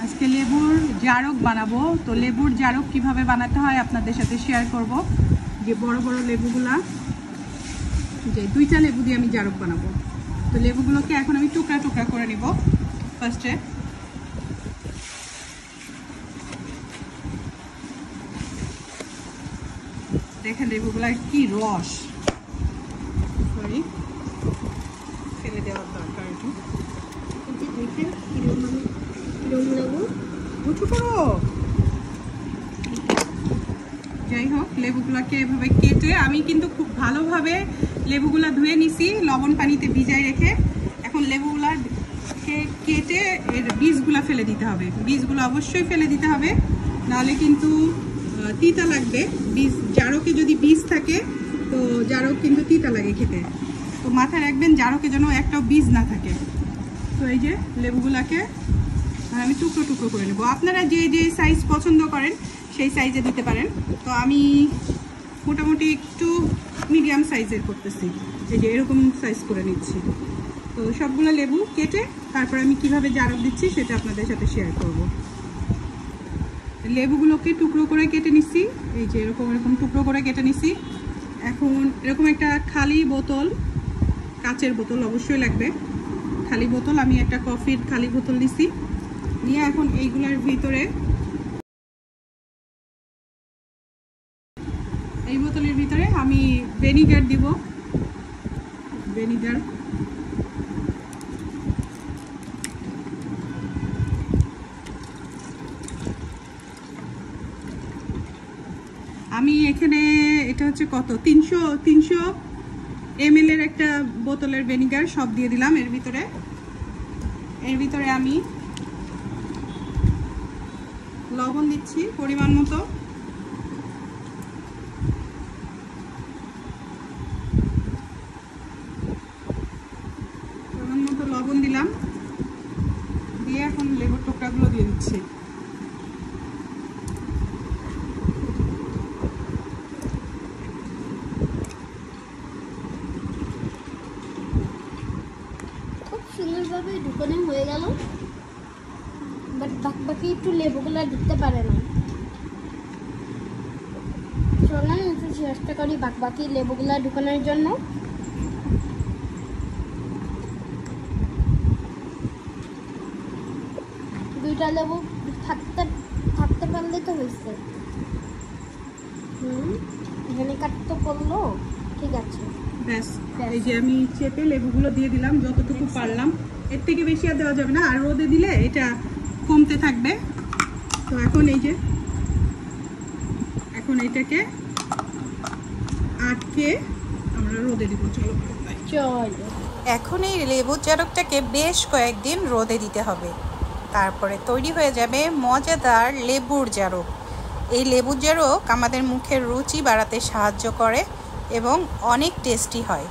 আজকে লেবুর জারক বানাবো। তো লেবুর জারক কিভাবে বানাতে হয় আপনাদের সাথে শেয়ার করব। যে বড় বড় লেবুগুলা, যে 2টা লেবু দিয়ে আমি জারক বানাবো। তো লেবুগুলোকে এখন আমি টুকরা টুকরা করে নিব। ফার্স্টে দেখেন লেবুগুলার কি রস, সরি ফেলে দেওয়ার দরকার একটু। দেখেন কিরকম লেবু উঁচু করো। যাই হোক, লেবুগুলোকে এভাবে কেটে আমি কিন্তু খুব ভালোভাবে লেবুগুলা ধুয়ে নিছি লবণ পানিতে ভিজায় রেখে। এখন লেবুগুলাকে কেটে এর বীজগুলা ফেলে দিতে হবে। বীজগুলো অবশ্যই ফেলে দিতে হবে, নাহলে কিন্তু তিতা লাগবে। বীজ জারকে যদি বীজ থাকে তো জারক কিন্তু তিতা লাগে খেতে। তো মাথায় রাখবেন জারকে যেন একটাও বীজ না থাকে। তো এই যে লেবুগুলাকে আমি টুকরো টুকরো করে নেব। আপনারা যে যে সাইজ পছন্দ করেন সেই সাইজে দিতে পারেন। তো আমি মোটামুটি একটু মিডিয়াম সাইজের করতেছি, এই যে এরকম সাইজ করে নিচ্ছি। তো সবগুলো লেবু কেটে তারপর আমি কিভাবে জারক দিচ্ছি সেটা আপনাদের সাথে শেয়ার করব। লেবুগুলোকে টুকরো করে কেটে নিচ্ছি, এই যে এরকম এরকম টুকরো করে কেটে নিচ্ছি। এখন এরকম একটা খালি বোতল, কাচের বোতল অবশ্যই লাগবে, খালি বোতল। আমি একটা কফির খালি বোতল নিচ্ছি, নিয়ে এখন এইগুলোর ভিতরে, এই বোতলের ভিতরে আমি ভিনেগার দিব। ভিনেগার আমি এখানে, এটা হচ্ছে কত, 300 ml এর একটা বোতলের ভিনেগার সব দিয়ে দিলাম এর ভিতরে। এর ভিতরে আমি লবণ দিচ্ছি পরিমাণ মতো। লবণ দিলাম, দিয়ে এখন লেবুর টুকরাগুলো দিয়ে দিচ্ছি। খুব সুন্দরভাবে ঢুকানো হয়ে গেল, বাট বাকি একটু লেবুগুলো দিতে পারে না। চলেন একটু চেষ্টা করি বাকি লেবুগুলো ঢুকানোর জন্য। দুইটা লেবু থাকতে পারলে তো হয়েছে। এখানে কাটতে পড়লো, ঠিক আছে। ব্যাস, এই যে আমি চেপে লেবুগুলো দিয়ে দিলাম যতটুকু পারলাম। এর থেকে বেশি আর দেওয়া যাবে না, আর রোদে দিলে এটা কমতে থাকবে। তো এখন এই যে, এখন এটাকে আটকে আমরা রোদে দিব। চলো এখন এই লেবুর জারকটাকে বেশ কয়েকদিন রোদে দিতে হবে, তারপরে তৈরি হয়ে যাবে মজাদার লেবুর জারক। এই লেবুর জারক আমাদের মুখের রুচি বাড়াতে সাহায্য করে এবং অনেক টেস্টি হয়।